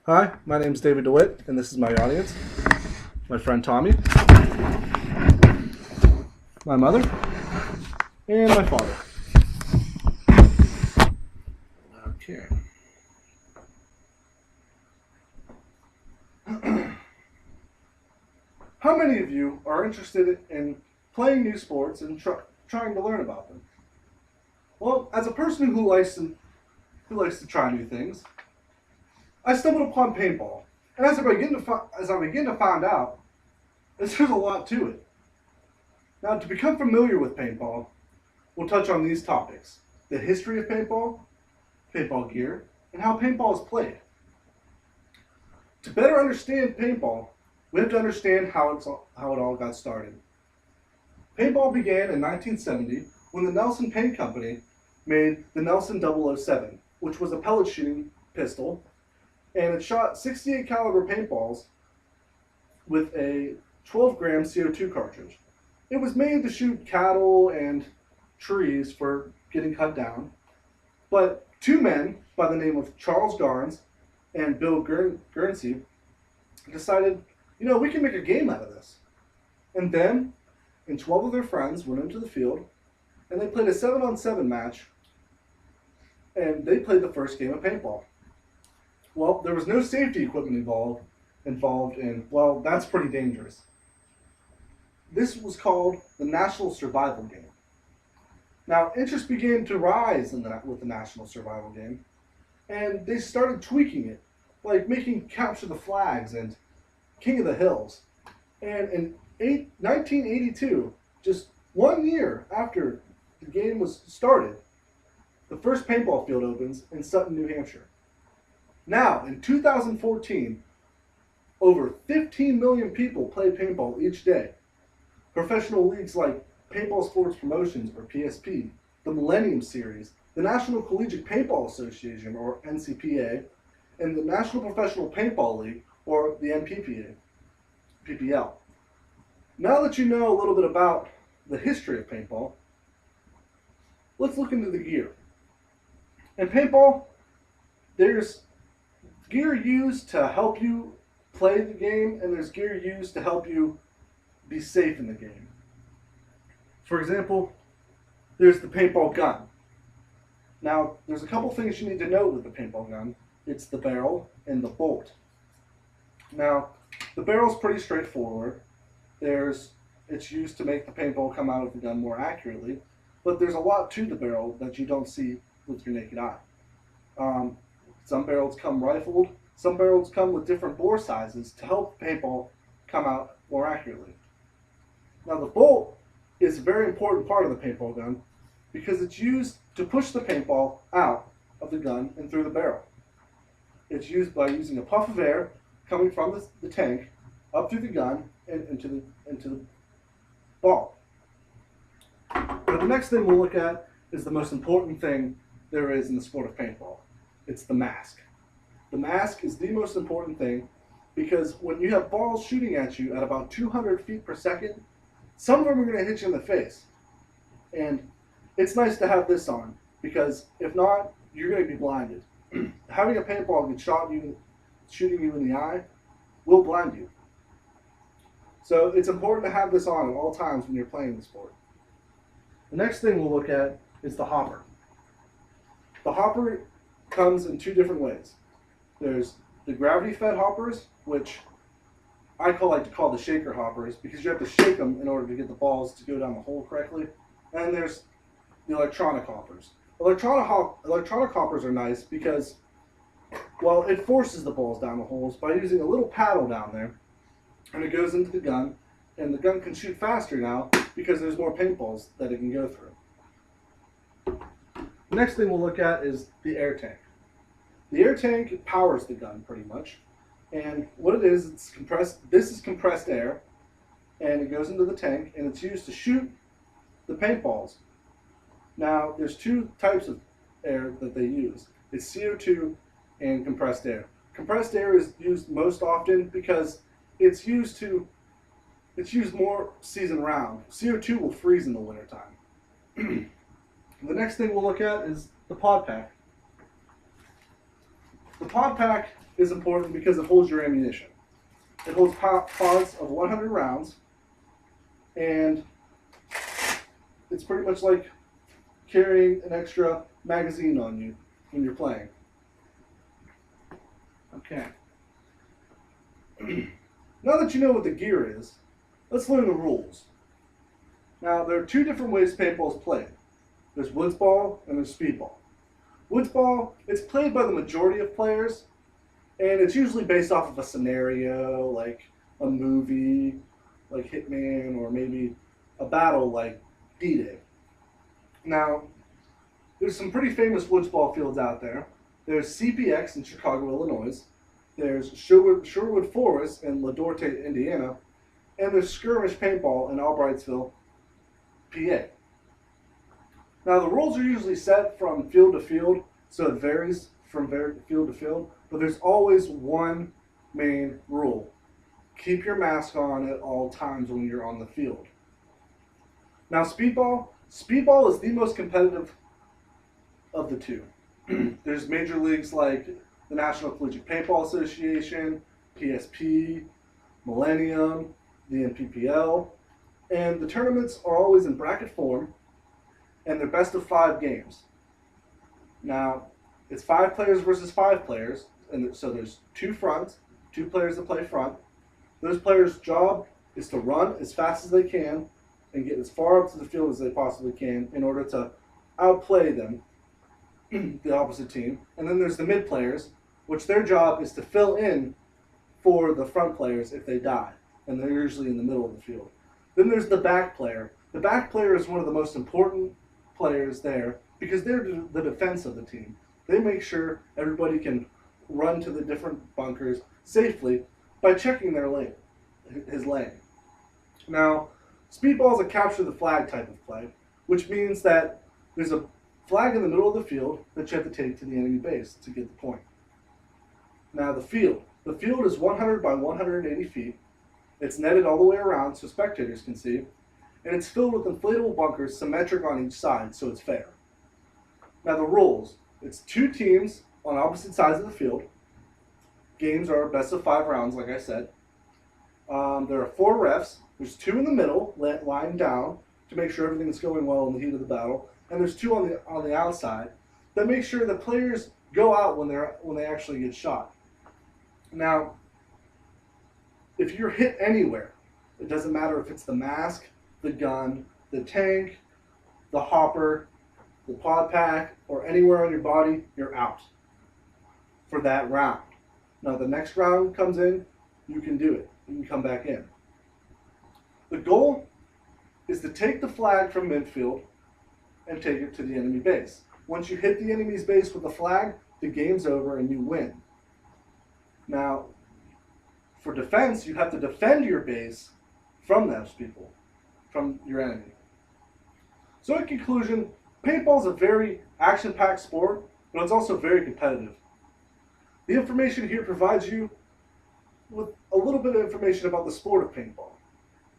Hi, my name is David DeWitt, and this is my audience. My friend Tommy, my mother, and my father. Okay. How many of you are interested in playing new sports and trying to learn about them? Well, as a person who likes to try new things, I stumbled upon paintball, and as I begin to find out, there's a lot to it. Now, to become familiar with paintball, we'll touch on these topics: the history of paintball, paintball gear, and how paintball is played. To better understand paintball, we have to understand how it all got started. Paintball began in 1970 when the Nelson Paint Company made the Nelson 007, which was a pellet shooting pistol, and it shot 68 caliber paintballs with a 12-gram CO2 cartridge. It was made to shoot cattle and trees for getting cut down, but two men by the name of Charles Garnes and Bill Guernsey decided, we can make a game out of this. And then, and 12 of their friends went into the field, and they played a 7-on-7 match, and they played the first game of paintball. Well, there was no safety equipment involved, and, well, that's pretty dangerous. This was called the National Survival Game. Now, interest began to rise with the National Survival Game, and they started tweaking it, like making Capture the Flags and King of the Hills. And in 1982, just 1 year after the game was started, the first paintball field opens in Sutton, New Hampshire. Now, in 2014, over 15 million people play paintball each day. Professional leagues like Paintball Sports Promotions, or PSP, the Millennium Series, the National Collegiate Paintball Association, or NCPA, and the National Professional Paintball League, or the PPL. Now that you know a little bit about the history of paintball, let's look into the gear. In paintball, there's gear used to help you play the game, and there's gear used to help you be safe in the game. For example, there's the paintball gun. Now, there's a couple things you need to know with the paintball gun. It's the barrel and the bolt. Now, the barrel's pretty straightforward. It's used to make the paintball come out of the gun more accurately, but there's a lot to the barrel that you don't see with your naked eye. Some barrels come rifled, some barrels come with different bore sizes to help paintball come out more accurately. Now, the bolt is a very important part of the paintball gun because it's used to push the paintball out of the gun and through the barrel. It's used by using a puff of air coming from the tank up through the gun and into the ball. Now, the next thing we'll look at is the most important thing there is in the sport of paintball. It's the mask. The mask is the most important thing because when you have balls shooting at you at about 200 feet per second, some of them are going to hit you in the face. And it's nice to have this on because if not, you're going to be blinded. Having a paintball get shooting you in the eye will blind you. So it's important to have this on at all times when you're playing the sport. The next thing we'll look at is the hopper. The hopper comes in two different ways. There's the gravity-fed hoppers, which I like to call the shaker hoppers because you have to shake them in order to get the balls to go down the hole correctly. And there's the electronic hoppers. Electronic hoppers are nice because, well, it forces the balls down the holes by using a little paddle down there, and it goes into the gun, and the gun can shoot faster now because there's more paintballs that it can go through. The next thing we'll look at is the air tank. The air tank powers the gun pretty much, and what it is, this is compressed air, and it goes into the tank, and it's used to shoot the paintballs. Now, there's two types of air that they use. It's CO2 and compressed air. Compressed air is used most often because it's used more season round. CO2 will freeze in the wintertime. The next thing we'll look at is the pod pack. The pod pack is important because it holds your ammunition. It holds pods of 100 rounds, and it's pretty much like carrying an extra magazine on you when you're playing. Okay. Now that you know what the gear is, let's learn the rules. Now, there are two different ways paintball is played. There's woods ball and there's speedball. Woods ball, it's played by the majority of players, and it's usually based off of a scenario, like a movie, like Hitman, or maybe a battle like D-Day. Now, there's some pretty famous woods ball fields out there. There's CPX in Chicago, Illinois. There's Sherwood Forest in LaDorte, Indiana. And there's Skirmish Paintball in Albrightsville, PA. Now, the rules are usually set from field to field, so it varies from field to field, but there's always one main rule. Keep your mask on at all times when you're on the field. Now, speedball is the most competitive of the two. There's major leagues like the National Collegiate Paintball Association, PSP, Millennium, the NPPL, and the tournaments are always in bracket form, and they're best of 5 games. Now, it's 5 players versus 5 players, and so there's 2 fronts, 2 players that play front. Those players' job is to run as fast as they can and get as far up to the field as they possibly can in order to outplay them, the opposite team. And then there's the mid players, which their job is to fill in for the front players if they die, and they're usually in the middle of the field. Then there's the back player. The back player is one of the most important players there because they're the defense of the team. They make sure everybody can run to the different bunkers safely by checking their lane, his lane. Now, speedball is a capture the flag type of play, which means that there's a flag in the middle of the field that you have to take to the enemy base to get the point. Now, the field. The field is 100 by 180 feet. It's netted all the way around so spectators can see, and it's filled with inflatable bunkers symmetric on each side, so it's fair. Now, the rules. It's 2 teams on opposite sides of the field. Games are best of 5 rounds, like I said. There are 4 refs. There's 2 in the middle, lying down, to make sure everything's going well in the heat of the battle. And there's 2 on the outside that make sure the players go out when they actually get shot. Now, if you're hit anywhere, it doesn't matter if it's the mask, the gun, the tank, the hopper, the pod pack, or anywhere on your body, you're out for that round. Now, the next round comes in, you can do it. You can come back in. The goal is to take the flag from midfield and take it to the enemy base. Once you hit the enemy's base with the flag, the game's over and you win. Now, for defense, you have to defend your base from those people, from your enemy. So in conclusion, paintball is a very action-packed sport, but it's also very competitive. The information here provides you with a little bit of information about the sport of paintball.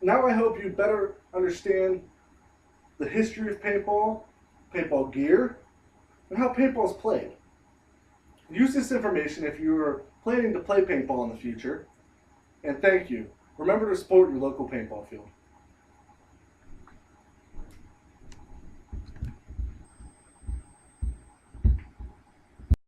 Now I hope you better understand the history of paintball, paintball gear, and how paintball is played. Use this information if you are planning to play paintball in the future. And thank you. Remember to support your local paintball field.